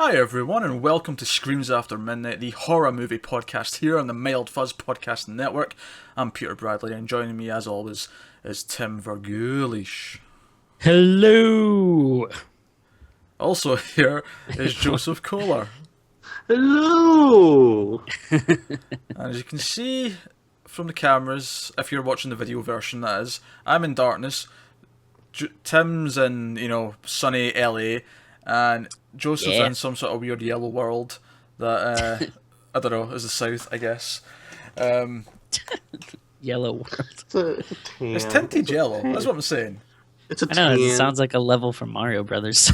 Hi everyone, and welcome to Screams After Midnight, the horror movie podcast here on the Mild Fuzz Podcast Network. I'm Peter Bradley, and joining me as always is Tim Vergulish. Hello! Also here is Joseph Kohler. Hello! And as you can see from the cameras, if you're watching the video version that is, I'm in darkness, Tim's in, sunny LA, and Joseph's in some sort of weird yellow world that, I don't know, is the south, I guess. Yellow world. It's tinted yellow, that's what I'm saying. It's a I know, tan. it sounds like a level from Mario Brothers.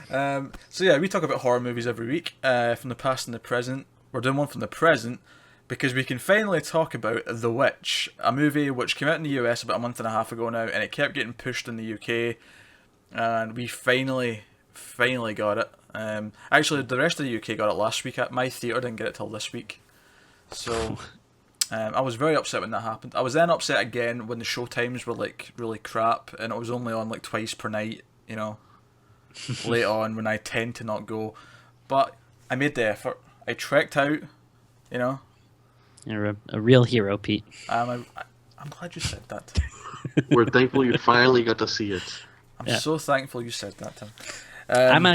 So yeah, we talk about horror movies every week, from the past and the present. We're doing one from the present because we can finally talk about The Witch, a movie which came out in the US about a month and a half ago now, and it kept getting pushed in the UK, and we finally got it. Actually, the rest of the UK got it last week. My theatre didn't get it till this week, so I was very upset when that happened. I was then upset again when the show times were like really crap, and it was only on like twice per night, late on when I tend to not go. But I made the effort. I trekked out, You're a real hero, Pete. I'm glad you said that. We're thankful you finally got to see it. I'm so thankful you said that, Tim. I'm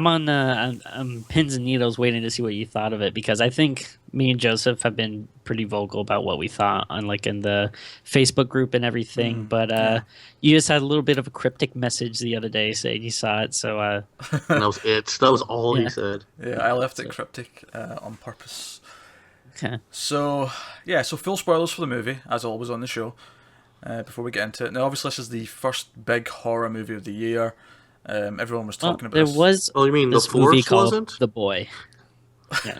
on pins and needles waiting to see what you thought of it, because I think me and Joseph have been pretty vocal about what we thought on in the Facebook group and everything. But you just had a little bit of a cryptic message the other day saying you saw it. So And that was it. That was all he said. Yeah, I left it cryptic on purpose. okay. So full spoilers for the movie, as always on the show, before we get into it. Now, obviously, this is the first big horror movie of the year. Everyone was talking about there this. was Oh, you mean The this movie Force called wasn't? The Boy. Yeah.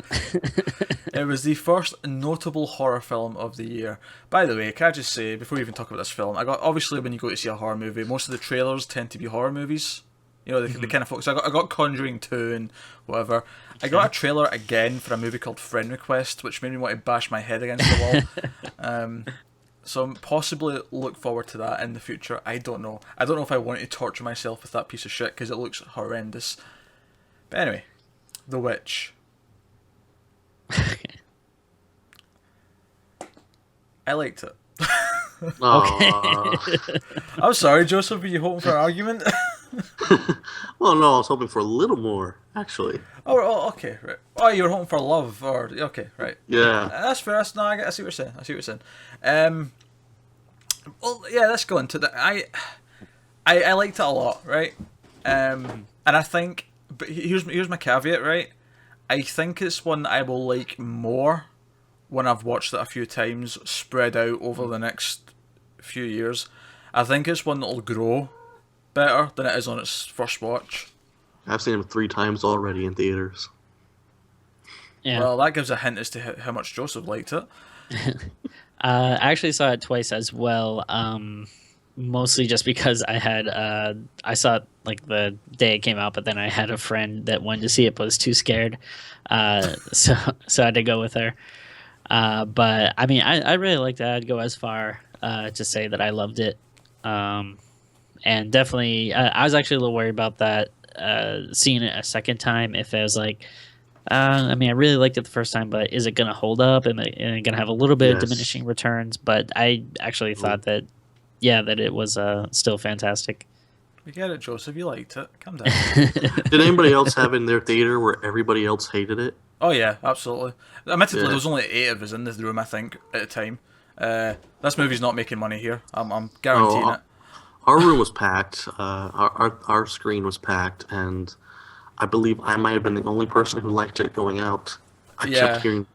It was the first notable horror film of the year. By the way, can I just say, before we even talk about this film, obviously when you go to see a horror movie, most of the trailers tend to be horror movies. They kind of focus. I got Conjuring 2 and whatever. I got a trailer again for a movie called Friend Request, which made me want to bash my head against the wall. So possibly look forward to that in the future. I don't know. I don't know if I want to torture myself with that piece of shit because it looks horrendous. But anyway, The Witch. I liked it. I'm sorry, Joseph. Were you hoping for an argument? Well, no, I was hoping for a little more, actually. Oh, okay, right. Oh, you were hoping for love, okay, right. Yeah. That's fair. I see what you're saying. Well, yeah, let's go into that. I liked it a lot, right? And I think, but here's my caveat, right? I think it's one that I will like more when I've watched it a few times, spread out over the next few years. I think it's one that'll grow better than it is on its first watch. I've seen him 3 times already in theaters. Yeah. Well, that gives a hint as to how much Joseph liked it. I actually saw it twice as well, mostly just because I saw it the day it came out, but then I had a friend that wanted to see it but was too scared, so I had to go with her. But I mean, I really liked it. I'd go as far to say that I loved it, and definitely I was actually a little worried about that, seeing it a second time, if it was I mean, I really liked it the first time, but is it going to hold up? Am I going to have a little bit of diminishing returns? But I actually thought that it was still fantastic. We get it, Joseph. You liked it. Calm down. Did anybody else have it in their theater where everybody else hated it? Oh, yeah, absolutely. Admittedly, there was only 8 of us in the room, I think, at the time. This movie's not making money here. I'm guaranteeing it. Our room was packed. Our screen was packed, and I believe I might have been the only person who liked it going out. I kept hearing...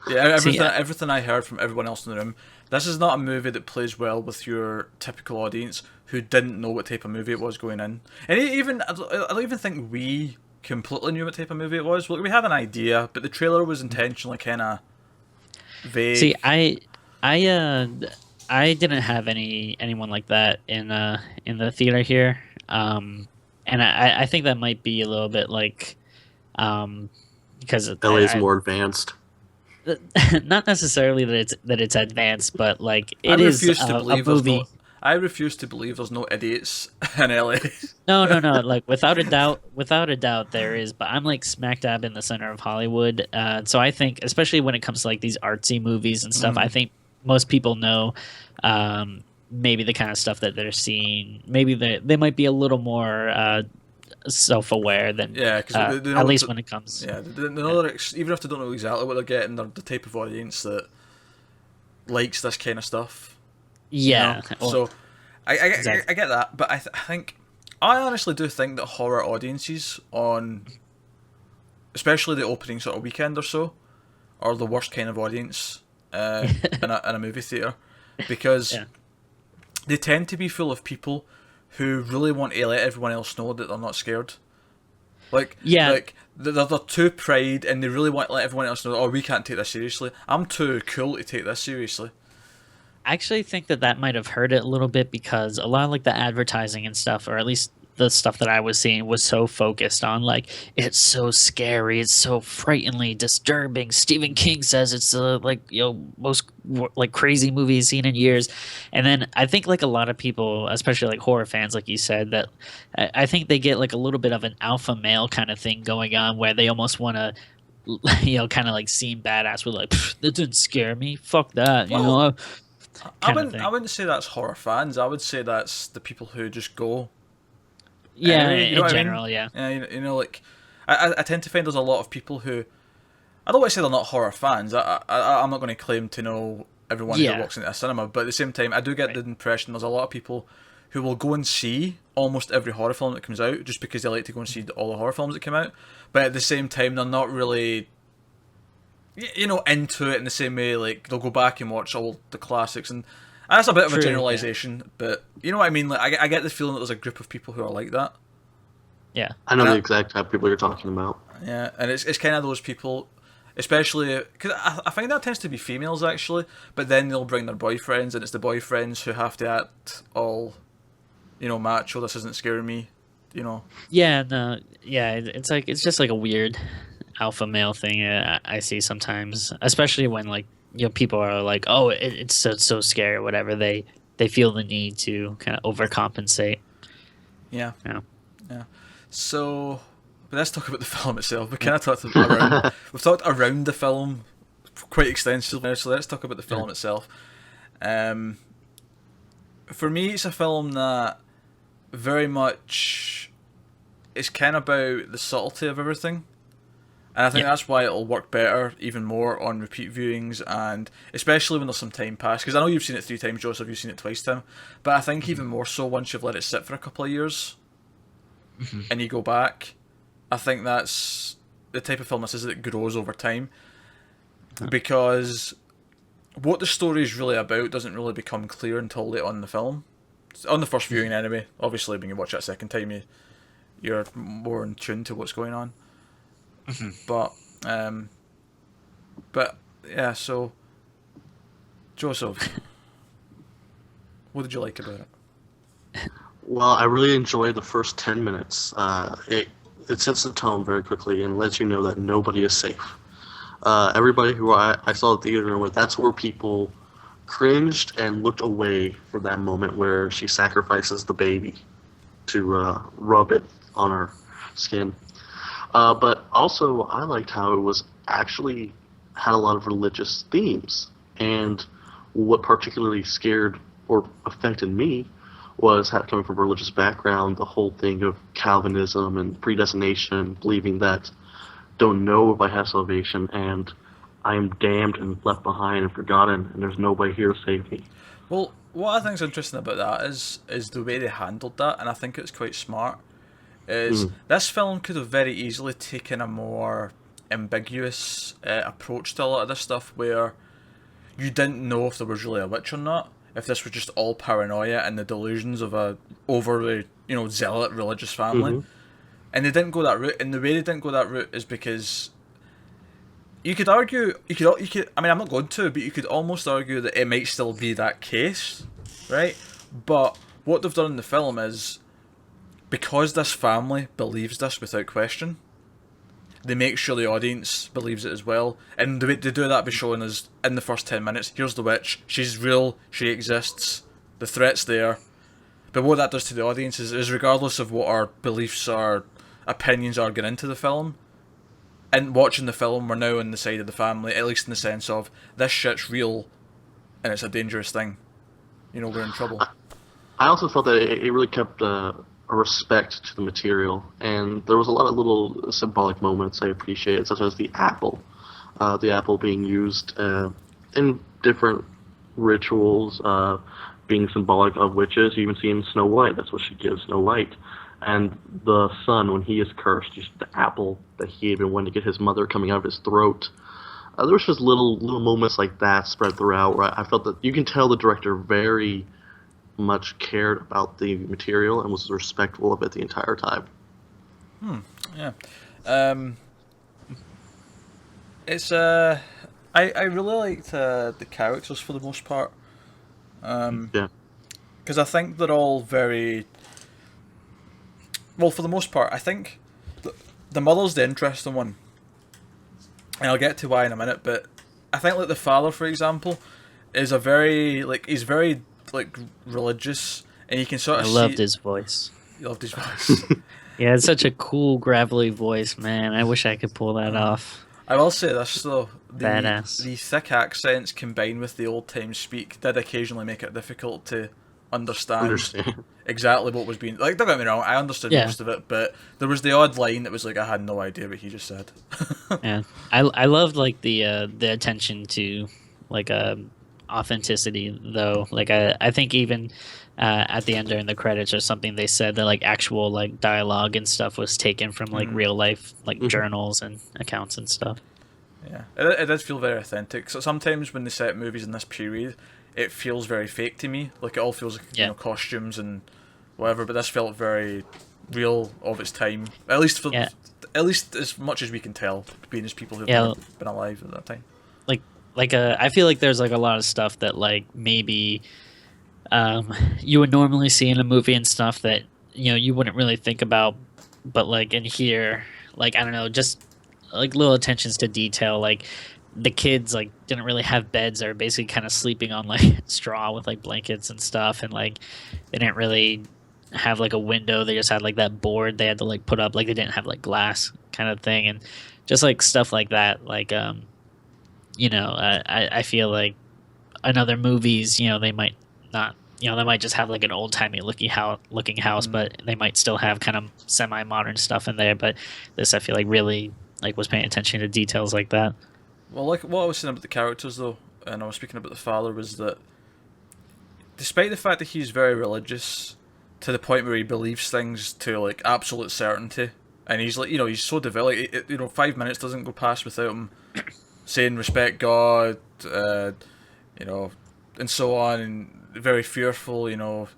Yeah, everything I heard from everyone else in the room. This is not a movie that plays well with your typical audience who didn't know what type of movie it was going in. And I don't even think we completely knew what type of movie it was. We had an idea, but the trailer was intentionally kind of vague. See, I didn't have anyone like that in the theater here, and I think that might be a little bit because LA is more advanced. Not necessarily that it's advanced, but it I is refuse to believe a movie. I refuse to believe there's no idiots in LA. No, like without a doubt there is, but I'm like smack dab in the center of Hollywood. So I think, especially when it comes to like these artsy movies and stuff, I think most people know maybe the kind of stuff that they're seeing. Maybe they might be a little more self-aware than Yeah, because they know at least when it comes. Yeah, they know even if they don't know exactly what they're getting, they're the type of audience that likes this kind of stuff. Yeah. You know? So Exactly. I get that, but I think I honestly do think that horror audiences on, especially the opening sort of weekend or so, are the worst kind of audience in a movie theater, because Yeah. they tend to be full of people who really want to let everyone else know that they're not scared. Like they're too pride, and they really want to let everyone else know, oh, we can't take this seriously. I'm too cool to take this seriously. I actually think that might have hurt it a little bit, because a lot of like the advertising and stuff, or at least the stuff that I was seeing, was so focused on like, it's so scary, it's so frighteningly disturbing. Stephen King says it's the most like crazy movie he's seen in years. And then I think like a lot of people, especially like horror fans, like you said, that I think they get like a little bit of an alpha male kind of thing going on, where they almost want to kind of like seem badass with like, that didn't scare me, fuck that, you know. I wouldn't say that's horror fans. I would say that's the people who just go. Yeah, Anyway, you know in what general, I mean? yeah. You know, like I tend to find there's a lot of people who, I don't want to say they're not horror fans. I'm not going to claim to know everyone who walks into a cinema, but at the same time, I do get the impression there's a lot of people who will go and see almost every horror film that comes out just because they like to go and see all the horror films that come out. But at the same time, they're not really, into it in the same way. Like, they'll go back and watch all the classics, and that's a bit of a generalization, but you know what I mean. Like, I get the feeling that there's a group of people who are like that. Yeah, I know the exact type of people you're talking about. Yeah, and it's kind of those people, especially because I find that tends to be females actually, but then they'll bring their boyfriends, and it's the boyfriends who have to act all, macho. This isn't scaring me, yeah, no, yeah. It's like, it's just like a weird alpha male thing I see sometimes, especially when like people are like, oh, it's so scary or whatever. They feel the need to kind of overcompensate. Yeah. Yeah. Yeah. So, but let's talk about the film itself. We kind of talked around. We've talked around the film quite extensively now, so let's talk about the film itself. For me, it's a film that very much is kind of about the subtlety of everything. And I think that's why it'll work better, even more, on repeat viewings, and especially when there's some time passed. Because I know you've seen it 3 times, Joseph, you've seen it twice, Tim. But I think even more so once you've let it sit for a couple of years, and you go back, I think that's the type of film this is that grows over time. Because what the story is really about doesn't really become clear until late on in the film. On the first viewing anyway. Obviously, when you watch it a second time, you're more in tune to what's going on. But yeah, so Joseph, what did you like about it? Well, I really enjoyed the first 10 minutes. It sets the tone very quickly and lets you know that nobody is safe. Everybody who I saw the theater with, that's where people cringed and looked away for that moment where she sacrifices the baby to rub it on her skin. But also, I liked how it was actually had a lot of religious themes. And what particularly scared or affected me was coming from a religious background, the whole thing of Calvinism and predestination, believing that don't know if I have salvation and I am damned and left behind and forgotten and there's nobody here to save me. Well, what I think is interesting about that is the way they handled that, and I think it's quite smart. This film could have very easily taken a more ambiguous approach to a lot of this stuff, where you didn't know if there was really a witch or not, if this was just all paranoia and the delusions of a overly zealot religious family. And they didn't go that route, and the way they didn't go that route is because you could argue, I mean, I'm not going to, but you could almost argue that it might still be that case, right? But what they've done in the film is, because this family believes this without question, they make sure the audience believes it as well. And the way they do that by showing us in the first 10 minutes, here's the witch, she's real, she exists, The threat's there. But what that does to the audience is regardless of what our beliefs or opinions are going into the film, and watching the film, we're now on the side of the family, at least in the sense of, this shit's real, and it's a dangerous thing. You know, we're in trouble. I also felt that it really kept a respect to the material, and there was a lot of little symbolic moments I appreciated, such as the apple being used in different rituals, being symbolic of witches. You even see in Snow White, that's what she gives Snow White. And the son, when he is cursed, just the apple that he had been wanting to get his mother coming out of his throat. There was just little moments like that spread throughout where I felt that you can tell the director very much cared about the material and was respectful of it the entire time. Yeah. It's I really liked the characters for the most part. Yeah. Because I think they're all very... Well, for the most part, I think the mother's the interesting one. And I'll get to why in a minute, but I think, like, the father, for example, is a very, like, he's very, like, religious, and you can sort of I loved his voice. You loved his voice. Yeah, it's such a cool, gravelly voice, man. I wish I could pull that off. I will say this, though. Badass. The thick accents combined with the old-time speak did occasionally make it difficult to understand exactly what was being... Like, don't get me wrong, I understood most of it, but there was the odd line that was like, I had no idea what he just said. Yeah. I loved, like, the attention to, like, authenticity, though. Like, I think even at the end during the credits or something, they said that, like, actual, like, dialogue and stuff was taken from, like, real life, like, journals and accounts and stuff. Yeah, it does feel very authentic. So sometimes when they set movies in this period, it feels very fake to me. Like, it all feels like, you know, costumes and whatever, but this felt very real of its time. At least at least as much as we can tell, being as people who've been alive at that time. I feel like there's, like, a lot of stuff that, like, maybe you would normally see in a movie and stuff that, you know, you wouldn't really think about, but, like, in here, like, I don't know, just, like, little attentions to detail, like, the kids, like, didn't really have beds. They were basically kind of sleeping on, like, straw with, like, blankets and stuff, and, like, they didn't really have, like, a window. They just had, like, that board they had to, like, put up. Like, they didn't have, like, glass kind of thing, and just, like, stuff like that. Like, you know, I feel like in other movies, you know, they might not, you know, they might just have, like, an old-timey looking house, but they might still have kind of semi-modern stuff in there. But this, I feel like, really, like, was paying attention to details like that. Well, like what I was saying about the characters, though, and I was speaking about the father, was that despite the fact that he's very religious to the point where he believes things to, like, absolute certainty, and he's, like, you know, he's so devout, like, you know, 5 minutes doesn't go past without him saying respect God, you know, and so on, and very fearful, you know,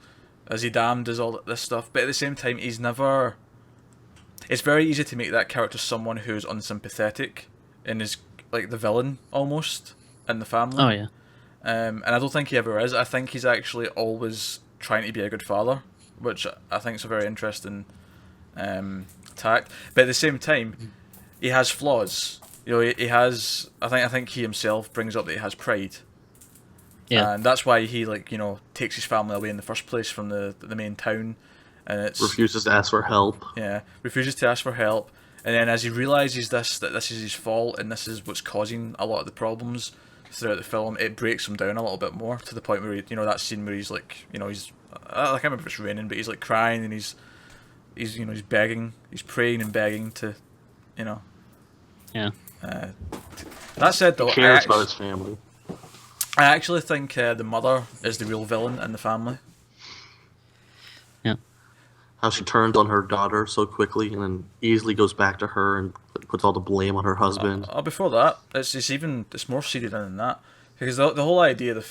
as he damned as all this stuff. But at the same time, he's never... It's very easy to make that character someone who's unsympathetic and is, like, the villain, almost, in the family. Oh, yeah. And I don't think he ever is. I think he's actually always trying to be a good father, which I think is a very interesting tact. But at the same time, he has flaws. You know, he has... I think he himself brings up that he has pride. Yeah. And that's why he, like, you know, takes his family away in the first place from the main town. And it's... Refuses to ask for help. Yeah, refuses to ask for help. And then as he realises that this is his fault and this is what's causing a lot of the problems throughout the film, it breaks him down a little bit more, to the point where, you know, that scene where he's, like, you know, he's... I can't remember if it's raining, but he's, like, crying and he's you know, he's begging, he's praying and begging to, you know... Yeah. That said, though... He cares about his family. I actually think the mother is the real villain in the family. Yeah. How she turns on her daughter so quickly and then easily goes back to her and puts all the blame on her husband. Before that, it's more seeded in than that, because the whole idea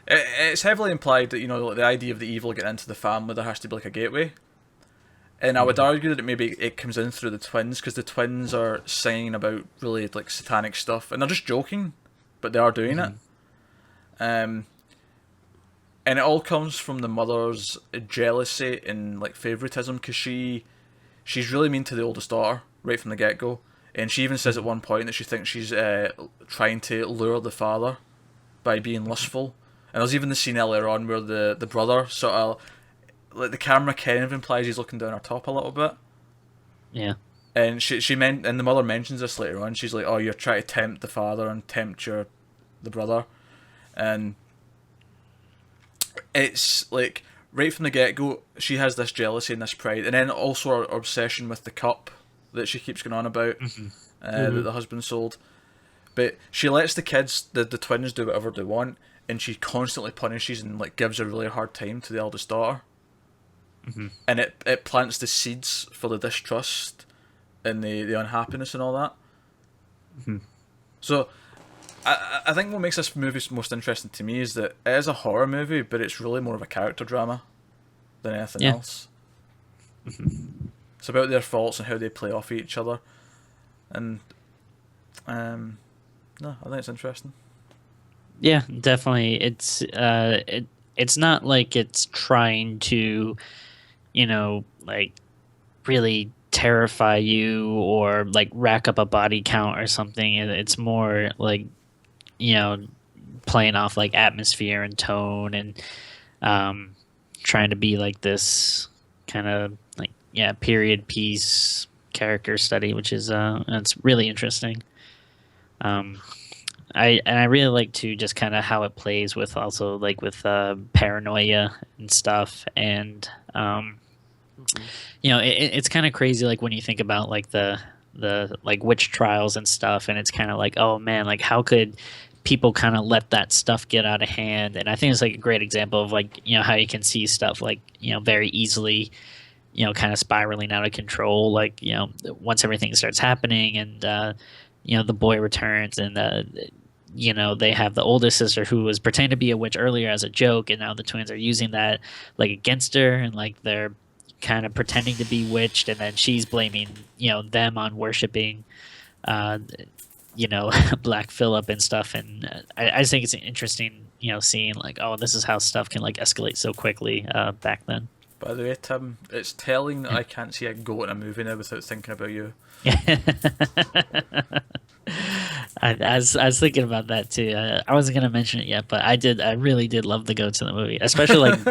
it's heavily implied that, you know, the idea of the evil getting into the family, there has to be, like, a gateway, and I would argue that maybe it comes in through the twins, because the twins are singing about really, like, satanic stuff, and they're just joking, but they are doing it. And it all comes from the mother's jealousy and, like, favoritism, because she's really mean to the oldest daughter right from the get-go, and she even says at one point that she thinks she's trying to lure the father by being lustful, And there's even the scene earlier on where the brother sort of, like, the camera kind of implies he's looking down her top a little bit. Yeah. And and the mother mentions this later on. She's like, "Oh, you're trying to tempt the father and tempt the brother," and it's like right from the get go, she has this jealousy and this pride, and then also her obsession with the cup that she keeps going on about, that the husband sold. But she lets the kids, the twins, do whatever they want, and she constantly punishes and like gives a really hard time to the eldest daughter. And it plants the seeds for the distrust and the unhappiness and all that. So I think what makes this movie most interesting to me is that it is a horror movie, but it's really more of a character drama than anything else. It's about their faults and how they play off each other. And no, I think it's interesting. Yeah, definitely. It's not like it's trying to, like really terrify you or like rack up a body count or something. It's more like, playing off like atmosphere and tone and trying to be like this kind of like period piece character study, which is it's really interesting. I really like to just kind of how it plays with also like with paranoia and stuff, and it's kind of crazy like when you think about like the like witch trials and stuff, and it's kind of like, oh man, like how could people kind of let that stuff get out of hand? And I think it's like a great example of like how you can see stuff like very easily kind of spiraling out of control, like once everything starts happening and the boy returns and they have the oldest sister who was pretending to be a witch earlier as a joke, and now the twins are using that like against her, and like they're kind of pretending to be witched, and then she's blaming them on worshiping Black Phillip and stuff. And I just think it's interesting seeing like, oh, this is how stuff can like escalate so quickly back then. By the way, Tim, it's telling that I can't see a goat in a movie now without thinking about you. I was thinking about that too. I wasn't gonna mention it yet, but I really did love the goats in the movie, especially like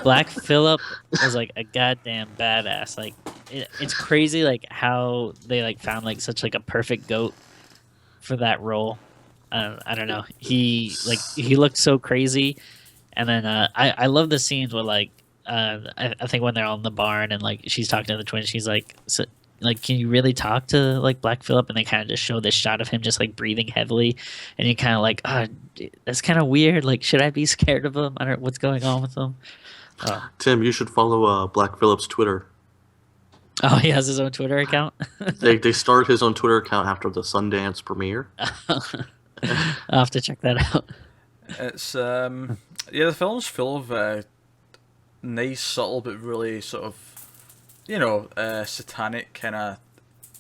Black Phillip was like a goddamn badass. Like it's crazy like how they like found like such like a perfect goat for that role. I don't know. He looked so crazy, and then I love the scenes where like I think when they're all in the barn and like she's talking to the twins, she's like, so, like, can you really talk to like Black Phillip? And they kind of just show this shot of him just like breathing heavily, and you're kind of like, oh, that's kind of weird. Like, should I be scared of him? I don't know what's going on with him. Tim, you should follow Black Phillip's Twitter. Oh, he has his own Twitter account? They started his own Twitter account after the Sundance premiere. I'll have to check that out. It's the film's full of nice, subtle, but really sort of satanic kind of.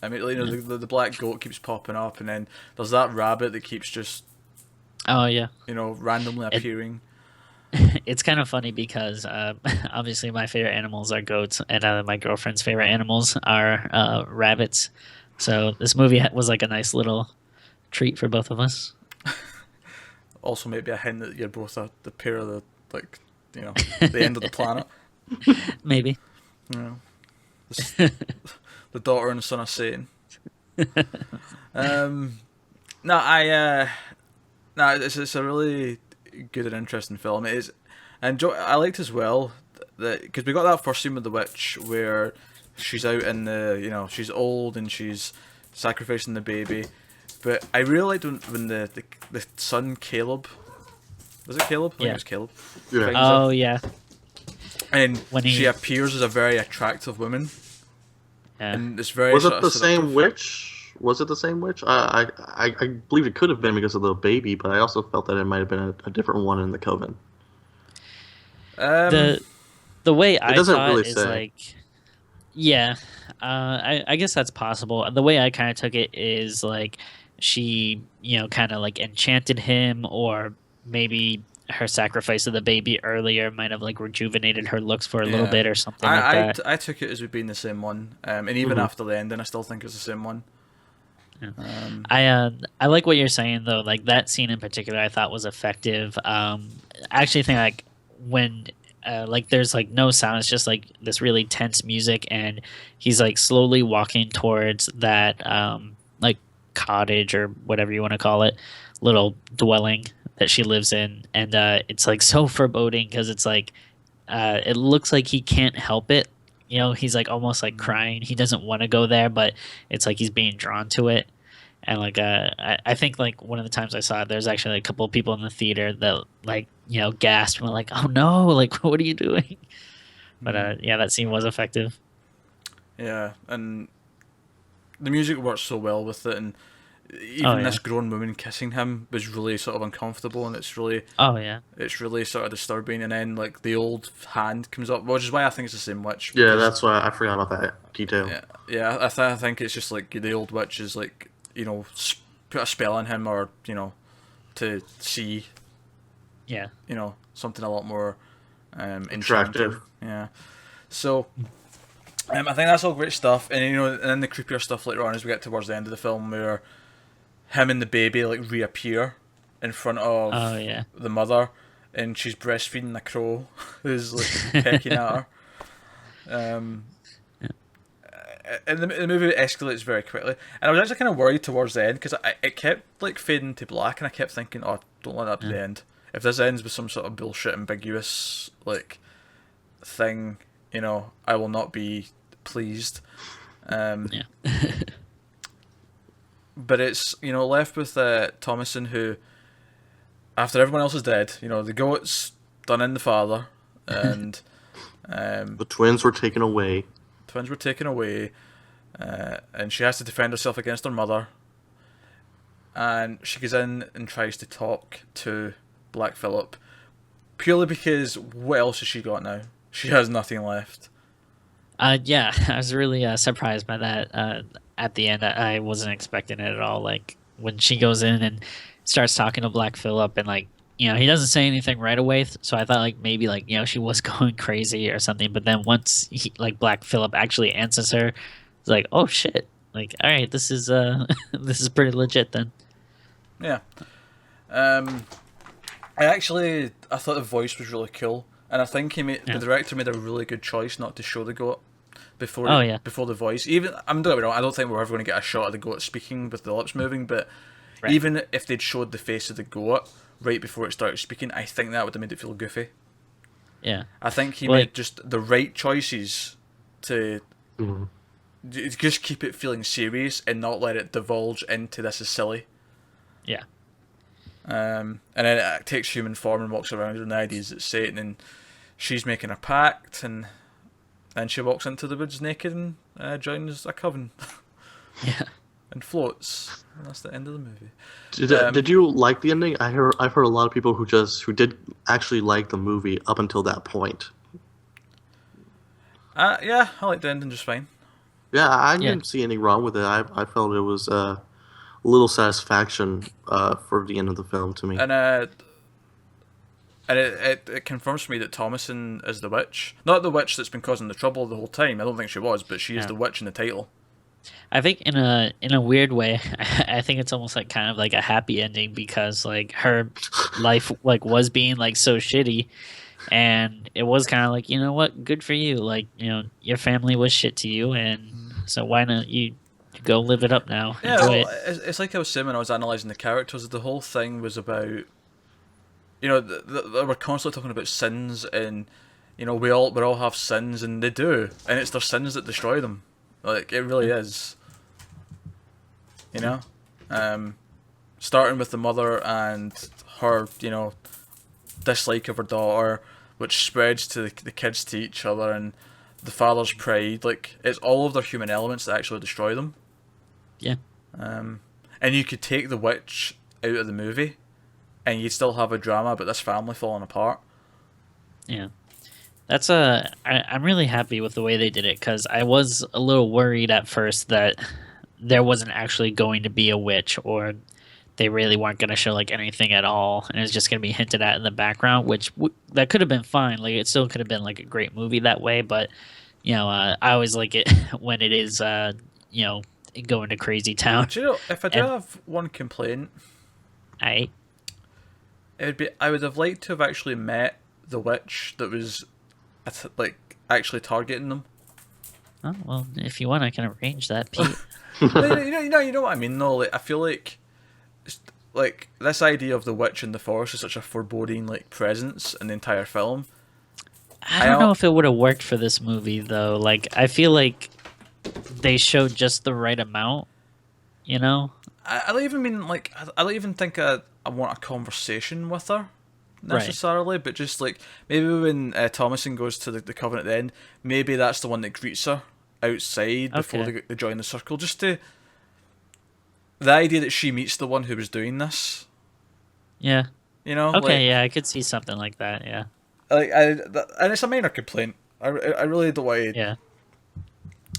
I mean, the black goat keeps popping up, and then there's that rabbit that keeps just. Oh yeah. Randomly appearing. It's kind of funny because obviously my favorite animals are goats, and my girlfriend's favorite animals are rabbits. So this movie was like a nice little treat for both of us. Also, maybe a hint that you're both the pair of the end of the planet. Maybe. Yeah. The daughter and son of Satan. It's a really good and interesting film. It is, and I liked as well that because we got that first scene with the witch where she's out in the she's old and she's sacrificing the baby, but I really liked when the son Caleb, was it Caleb? I think it was Caleb. Yeah. Oh yeah. And she appears as a very attractive woman. Yeah. And it's very. Was it the same witch? Was it the same witch? I believe it could have been because of the baby, but I also felt that it might have been a different one in the Coven. The way I thought really is say. like, yeah, I guess that's possible. The way I kind of took it is like she, kind of like enchanted him, or maybe her sacrifice of the baby earlier might have like rejuvenated her looks for a little bit or something like that. I took it as being the same one, and even after the ending, I still think it's the same one. I like what you're saying though. Like that scene in particular, I thought was effective. I actually think like when like there's like no sound, it's just like this really tense music, and he's like slowly walking towards that like cottage or whatever you want to call it, little dwelling that she lives in, and it's like so foreboding because it's like it looks like he can't help it. You know, he's like almost like crying. He doesn't want to go there, but it's like he's being drawn to it. And like I think like one of the times I saw it, there's actually like, a couple of people in the theater that like gasped and were like, "Oh no! Like what are you doing?" But yeah, that scene was effective. Yeah, and the music works so well with it, and even this grown woman kissing him was really sort of uncomfortable, and it's really sort of disturbing. And then like the old hand comes up, which is why I think it's the same witch. Yeah, that's why I forgot about that detail. Yeah. I think it's just like the old witch is like put a spell on him, or to see something a lot more attractive. Yeah. So I think that's all great stuff, and and then the creepier stuff later on as we get towards the end of the film, where him and the baby like reappear in front of the mother, and she's breastfeeding a crow who's like pecking at her. And the movie escalates very quickly, and I was actually kind of worried towards the end because it kept like fading to black, and I kept thinking, "Oh, don't let that be the end. If this ends with some sort of bullshit, ambiguous like thing, I will not be pleased." But it's left with Thomason, who, after everyone else is dead, the goat's done in the father, and the twins were taken away. And she has to defend herself against her mother, and she goes in and tries to talk to Black Phillip, purely because what else has she got now? She has nothing left. Yeah, I was really surprised by that. At the end, I wasn't expecting it at all. Like when she goes in and starts talking to Black Phillip, and like he doesn't say anything right away, so I thought like maybe like she was going crazy or something. But then once Black Phillip actually answers her, it's like, oh shit! Like, all right, this is this is pretty legit then. Yeah. I thought the voice was really cool, and I think the director made a really good choice not to show the goat before the voice. Even don't get me wrong, I don't think we're ever going to get a shot of the goat speaking with the lips moving, but even if they'd showed the face of the goat right before it started speaking, I think that would have made it feel goofy. Yeah. I think he made just the right choices to just keep it feeling serious and not let it divulge into this is silly. Yeah. And then it takes human form and walks around and the ideas it's Satan, and she's making a pact, and then she walks into the woods naked and joins a coven. Yeah. And floats. And that's the end of the movie. Did you like the ending? I've heard a lot of people who did actually like the movie up until that point. Yeah, I liked the ending just fine. Yeah, I didn't see anything wrong with it. I felt it was a little satisfaction for the end of the film to me. And it confirms to me that Thomason is the witch. Not the witch that's been causing the trouble the whole time. I don't think she was, but she is the witch in the title. I think in a weird way, I think it's almost like kind of like a happy ending, because like her life like was being like so shitty, and it was kind of like, you know what, good for you, like your family was shit to you, and so why not you go live it up now? Yeah, well, it's like I was saying when I was analysing the characters. The whole thing was about we're constantly talking about sins, and we all have sins, and they do, and it's their sins that destroy them. Like, it really is. Starting with the mother and her, dislike of her daughter, which spreads to the kids, to each other, and the father's pride. Like, it's all of their human elements that actually destroy them. Yeah. And you could take the witch out of the movie, and you'd still have a drama about this family falling apart. Yeah. That's I'm really happy with the way they did it, because I was a little worried at first that there wasn't actually going to be a witch, or they really weren't going to show like anything at all, and it's just going to be hinted at in the background, which that could have been fine. Like, it still could have been like a great movie that way, but I always like it when it is go into crazy town. Do you know, if I do And have one complaint, I it would be I would have liked to have actually met the witch that was like actually targeting them. oh well, if you want, I can arrange that, Pete. No, you know what I mean. No, like I feel like this idea of the witch in the forest is such a foreboding like presence in the entire film. I don't know if it would have worked for this movie though. Like I feel like they showed just the right amount, you know? I don't even mean like I don't even think I want a conversation with her necessarily, but just like maybe when Thomason goes to the Covenant at the end, maybe that's the one that greets her outside before they join the circle. Just to the idea that she meets the one who was doing this. Yeah. You know. Okay. Like, Yeah, I could see something like that. Yeah. Like and it's a minor complaint. I really don't want to Yeah.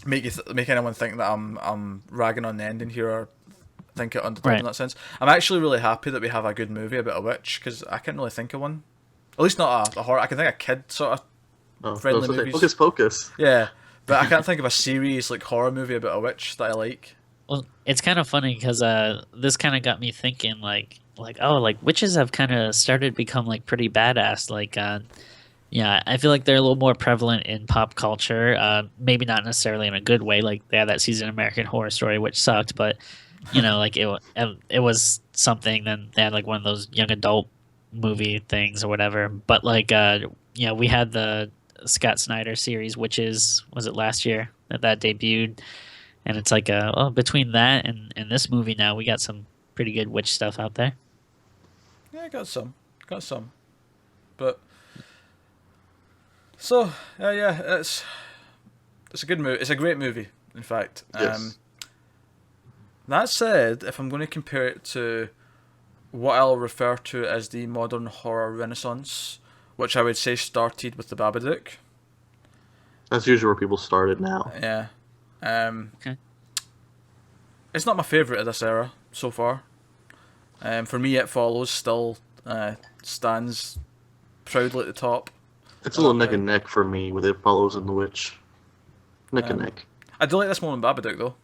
make anyone think that I'm ragging on the ending here or think it underdone in that sense. I'm actually really happy that we have a good movie about a witch because I can't really think of one. At least not a horror. I can think of kid sort of friendly movies. Focus, focus. Yeah, but I can't think of a serious like horror movie about a witch that I like. Well, it's kind of funny because this kind of got me thinking like witches have kind of started to become like pretty badass. Like yeah, I feel like they're a little more prevalent in pop culture. Maybe not necessarily in a good way. Like they had that season of American Horror Story, which sucked, but you know, like it was something. Then they had like one of those young adult movie things or whatever. But like you know, we had the Scott Snyder series, which was it last year that debuted, and it's like well, between that and this movie now, we got some pretty good witch stuff out there. Yeah, I got some, but so yeah, it's a good movie. It's a great movie, in fact. Yes. That said, if I'm going to compare it to what I'll refer to as the modern horror renaissance, which I would say started with the Babadook. That's usually where people started now. Yeah. Okay. It's not my favourite of this era so far. For me, It Follows still stands proudly at the top. It's a little neck and neck for me with It Follows and The Witch. Neck and neck. I do like this one in Babadook though.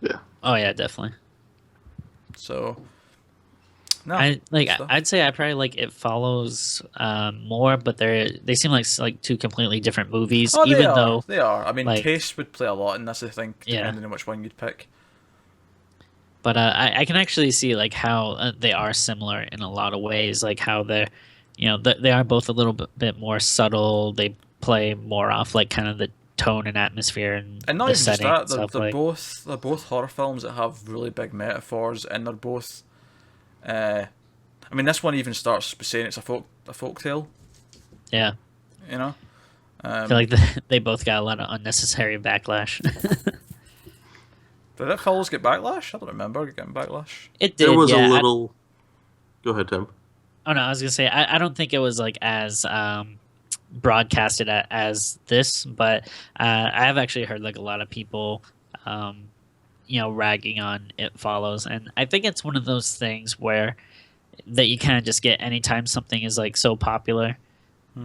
Yeah. Oh yeah, definitely. So, no, I'd say I probably like It Follows more, but they seem like two completely different movies. Oh, even though they are. I mean, like, taste would play a lot in this, I think, Yeah. depending on which one you'd pick. but I can actually see like how they are similar in a lot of ways. Like how they're, you know, they are both a little bit more subtle. They play more off like kind of the tone and atmosphere and And not the even just setting. that, And stuff, they're like, both horror films that have really big metaphors, and they're both. I mean, this one even starts by saying it's a folk tale. yeah. You know. I feel like they both got a lot of unnecessary backlash. Did It Follows get backlash? I don't remember getting backlash. It did. There was yeah, a little. Go ahead, Tim. Oh no, I was gonna say I don't think it was like as broadcasted as this, but I have actually heard like a lot of people, you know, ragging on It Follows, and I think it's one of those things where that you kind of just get anytime something is like so popular,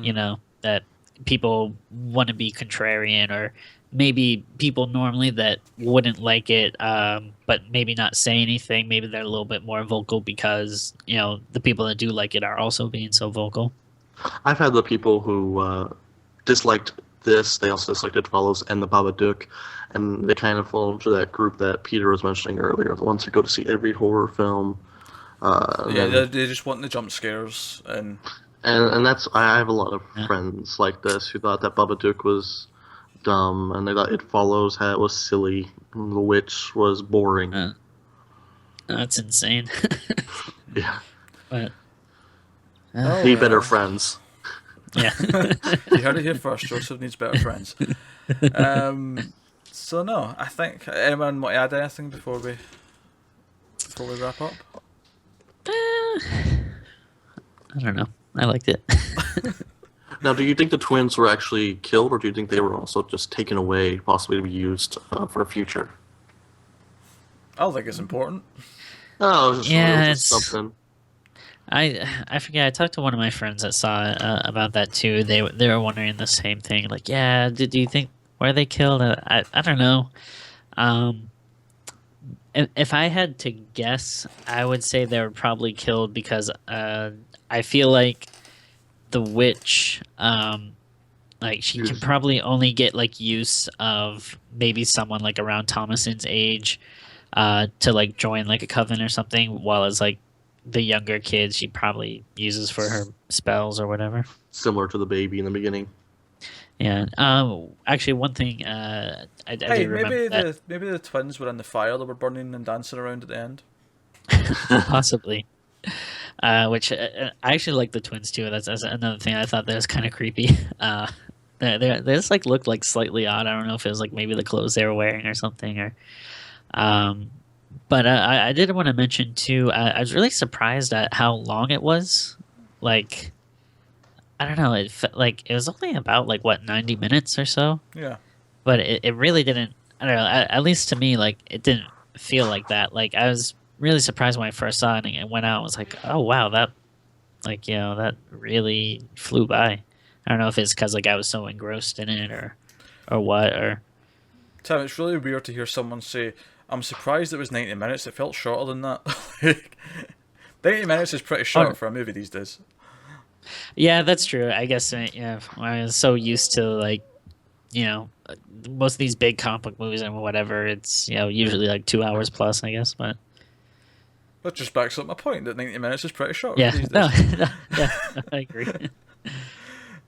you know, that people want to be contrarian, or maybe people normally that wouldn't like it, but maybe not say anything. Maybe they're a little bit more vocal because, you know, the people that do like it are also being so vocal. I've had the people who disliked this, they also disliked It Follows and the Babadook, and they kind of fall into that group that Peter was mentioning earlier, the ones who go to see every horror film. They just want the jump scares, and that's, I have a lot of friends like this who thought that Babadook was dumb, and they thought It Follows was silly, and The Witch was boring. That's insane. Yeah. But Need better friends. yeah. you heard it here first. Joseph needs better friends. So no, I think anyone want to add anything before we wrap up? I don't know. I liked it. Now, do you think the twins were actually killed, or do you think they were also just taken away, possibly to be used for a future? I don't think it's important. Oh, it was Yeah, just something. I forget. I talked to one of my friends that saw it, about that too. They were wondering the same thing. Like, yeah, do you think were they killed? I don't know. if I had to guess, I would say they were probably killed because I feel like the witch, like she can Use- probably only get like use of maybe someone like around Thomason's age, to like join like a coven or something, while as like the younger kids she probably uses for her spells or whatever. Similar to the baby in the beginning. Yeah. Actually, one thing I Hey, did remember that maybe the twins were in the fire that were burning and dancing around at the end. possibly. Which I actually like the twins too. That's another thing I thought that was kind of creepy. They just like looked like slightly odd. I don't know if it was like maybe the clothes they were wearing or something. Or, um, but I did want to mention too. I was really surprised at how long it was. Like I don't know. It felt like it was only about like what 90 minutes or so. Yeah. But it really didn't. I don't know. At least to me, like it didn't feel like that. Like I was really surprised when I first saw it and went out. I was like, oh wow, that like that really flew by. I don't know if it's because like I was so engrossed in it or what or Tim, it's really weird to hear someone say, "I'm surprised it was 90 minutes. It felt shorter than that." Like, 90 minutes is pretty short for a movie these days. yeah, that's true. I guess I was so used to like most of these big comic book movies and whatever. It's usually like 2 hours plus, I guess, but. That just backs up my point that 90 minutes is pretty short Yeah, these no, days. yeah, I agree.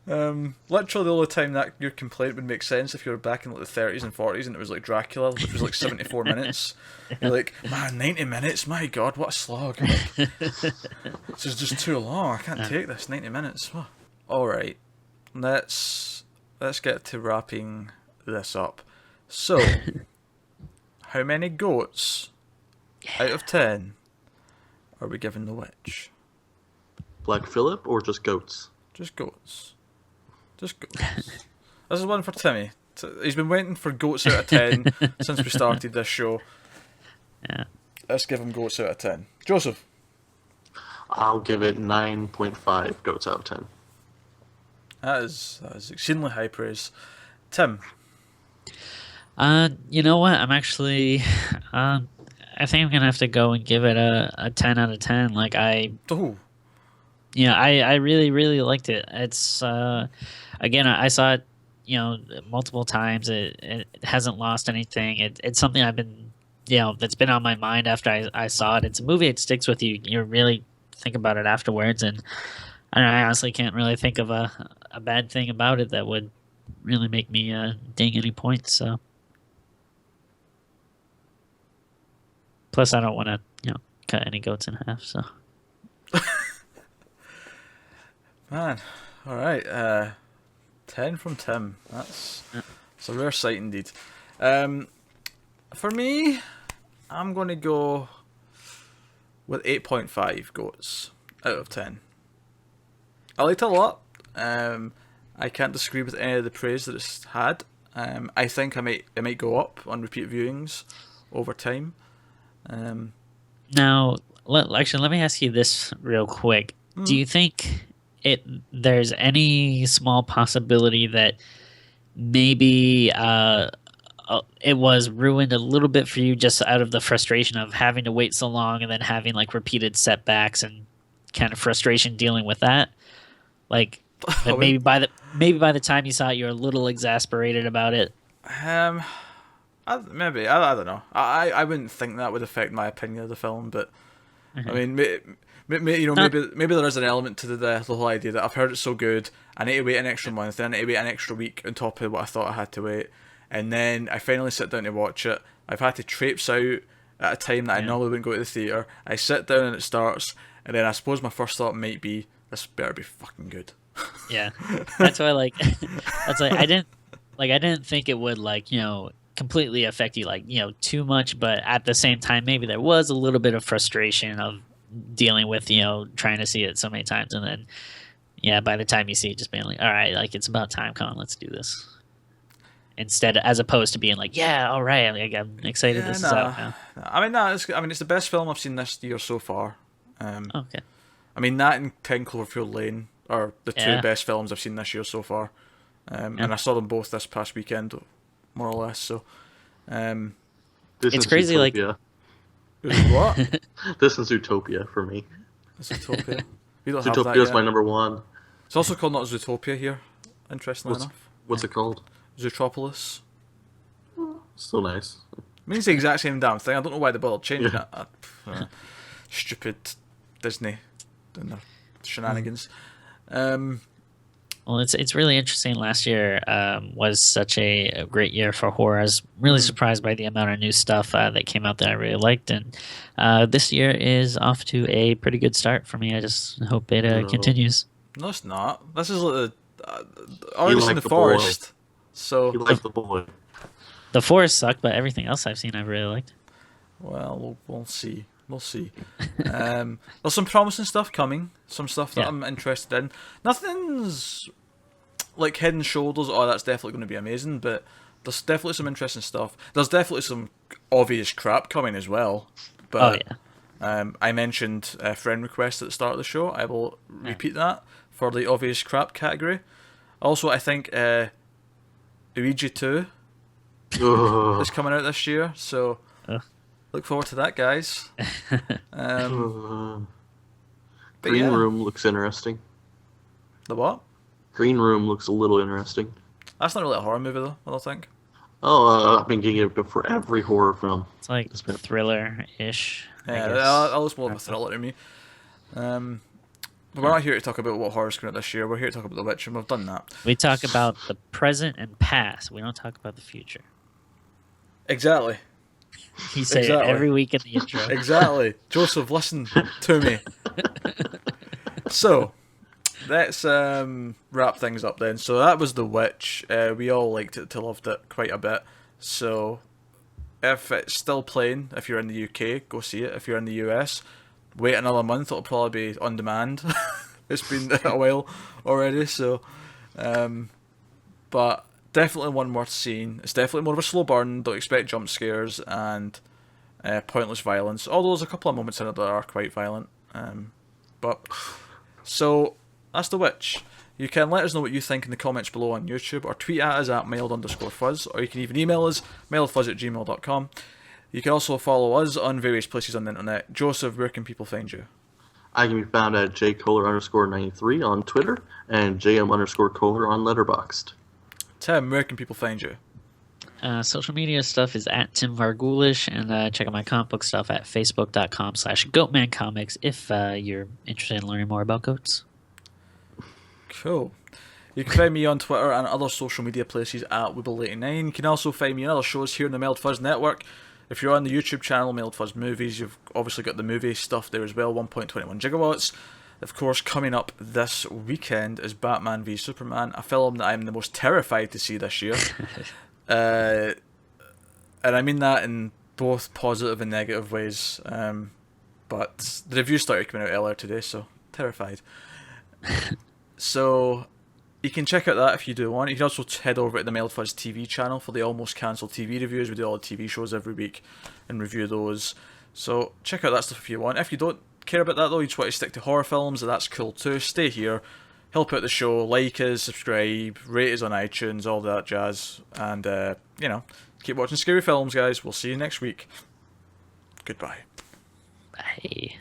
Literally the only time that your complaint would make sense if you were back in like the 30s and 40s and it was like Dracula, which was like 74 minutes. You're like, man, 90 minutes? My God, what a slog. Like, this is just too long. I can't take this, 90 minutes. Oh. Alright, let's get to wrapping this up. So, how many goats out of 10 are we giving The Witch? Black Phillip or just goats? Just goats. Just goats. This is one for Timmy. He's been waiting for goats out of 10 since we started this show. Yeah. Let's give him goats out of 10. Joseph. I'll give it 9.5 goats out of 10. That is exceedingly high praise. Tim. You know what? I'm actually, I think I'm gonna have to go and give it a 10 out of 10. Like Oh. I really really liked it. It's again I saw it multiple times. It hasn't lost anything. It's something I've been that's been on my mind after I saw it. It's a movie that sticks with you. You really think about it afterwards, and I honestly can't really think of a bad thing about it that would really make me ding any points. So plus I don't want to cut any goats in half. So. Man, all right. 10 from Tim. That's a rare sight indeed. For me, I'm going to go with 8.5 goats out of 10. I liked it a lot. I can't disagree with any of the praise that it's had. I think it might go up on repeat viewings over time. Now, let me ask you this real quick. Do you think there's any small possibility that maybe it was ruined a little bit for you just out of the frustration of having to wait so long and then having like repeated setbacks and kind of frustration dealing with that? Like that maybe by the time you saw it, you're a little exasperated about it. Maybe I don't know. I wouldn't think that would affect my opinion of the film, but I mean, maybe there is an element to the whole idea that I've heard it's so good, I need to wait an extra month, then I need to wait an extra week on top of what I thought I had to wait, and then I finally sit down to watch it. I've had to traipse out at a time that I normally wouldn't go to the theatre. I sit down and it starts, and then I suppose my first thought might be, this better be fucking good. Yeah, that's why that's like I didn't think it would completely affect you too much, but at the same time maybe there was a little bit of frustration of dealing with trying to see it so many times, and then by the time you see it just being like, all right, like it's about time, Colin, let's do this, as opposed to being like, yeah, all right, I'm excited this is out now. It's the best film I've seen this year so far. Okay. I mean, that and 10 Cloverfield Lane are the two best films I've seen this year so far, and I saw them both this past weekend, more or less. So, it's crazy. Utopia. What? This is Zootopia for me. Zootopia. We don't have that Zootopia is yet. my number one. It's also called not Zootopia here, interestingly enough. What's it called? Zootropolis. Still nice. It means the exact same damn thing. I don't know why they bothered changing Yeah. it. Stupid Disney and their shenanigans. Well, it's really interesting. Last year was such a great year for horror. I was really surprised by the amount of new stuff that came out that I really liked, and this year is off to a pretty good start for me. I just hope it continues. No, it's not. This is like the Artist in like the The Forest. So, You like The Boy. The Forest sucked, but everything else I've seen I've really liked. well, we'll see. We'll see. There's some promising stuff coming. Some stuff that I'm interested in. Nothing's like head and shoulders. Oh, that's definitely going to be amazing. But there's definitely some interesting stuff. There's definitely some obvious crap coming as well. But I mentioned a friend request at the start of the show. I will repeat that for the obvious crap category. Also, I think Ouija 2 Ugh. is coming out this year. So look forward to that, guys. But Green yeah. Room looks interesting. The what? Green Room looks a little interesting. That's not really a horror movie, though, I don't think. Oh, I've been getting it for every horror film. It's like thriller-ish. I Yeah, guess. that looks more of a thriller to me. But we're not here to talk about what horror's coming out this year. We're here to talk about The Witch, and we've done that. We talk about the present and past. We don't talk about the future. Exactly. You say it every week in the intro. Exactly. Joseph, listen to me. So, let's wrap things up then. So that was The Witch. We all liked it to loved it quite a bit. So, if it's still playing, if you're in the UK, go see it. If you're in the US, wait another month. It'll probably be on demand. It's been a while already. So, but definitely one worth seeing. It's definitely more of a slow burn. Don't expect jump scares and pointless violence. Although there's a couple of moments in it that are quite violent. But so that's The Witch. You can let us know what you think in the comments below on YouTube, or tweet at us at mild_fuzz, or you can even email us, mildfuzz@gmail.com. You can also follow us on various places on the internet. Joseph, where can people find you? I can be found at jkohler_93 on Twitter and jm_kohler on Letterboxd. Tim, where can people find you? Social media stuff is at Tim Vargulish, and check out my comic book stuff at facebook.com/goatmancomics if you're interested in learning more about goats. Cool. You can find me on Twitter and other social media places at Wibble89. You can also find me in other shows here in the Mild Fuzz Network. If you're on the YouTube channel, Mild Fuzz Movies, you've obviously got the movie stuff there as well, 1.21 gigawatts. Of course, coming up this weekend is Batman v Superman, a film that I'm the most terrified to see this year. And I mean that in both positive and negative ways. But the review started coming out earlier today, so terrified. So you can check out that if you do want. You can also head over to the Mild Fuzz TV channel for the almost cancelled TV reviews. We do all the TV shows every week and review those. So check out that stuff if you want. If you don't care about that though, you just want to stick to horror films, that's cool too. Stay here, help out the show, like us, subscribe, rate us on iTunes, all that jazz. And, keep watching scary films, guys. We'll see you next week. Goodbye. Bye.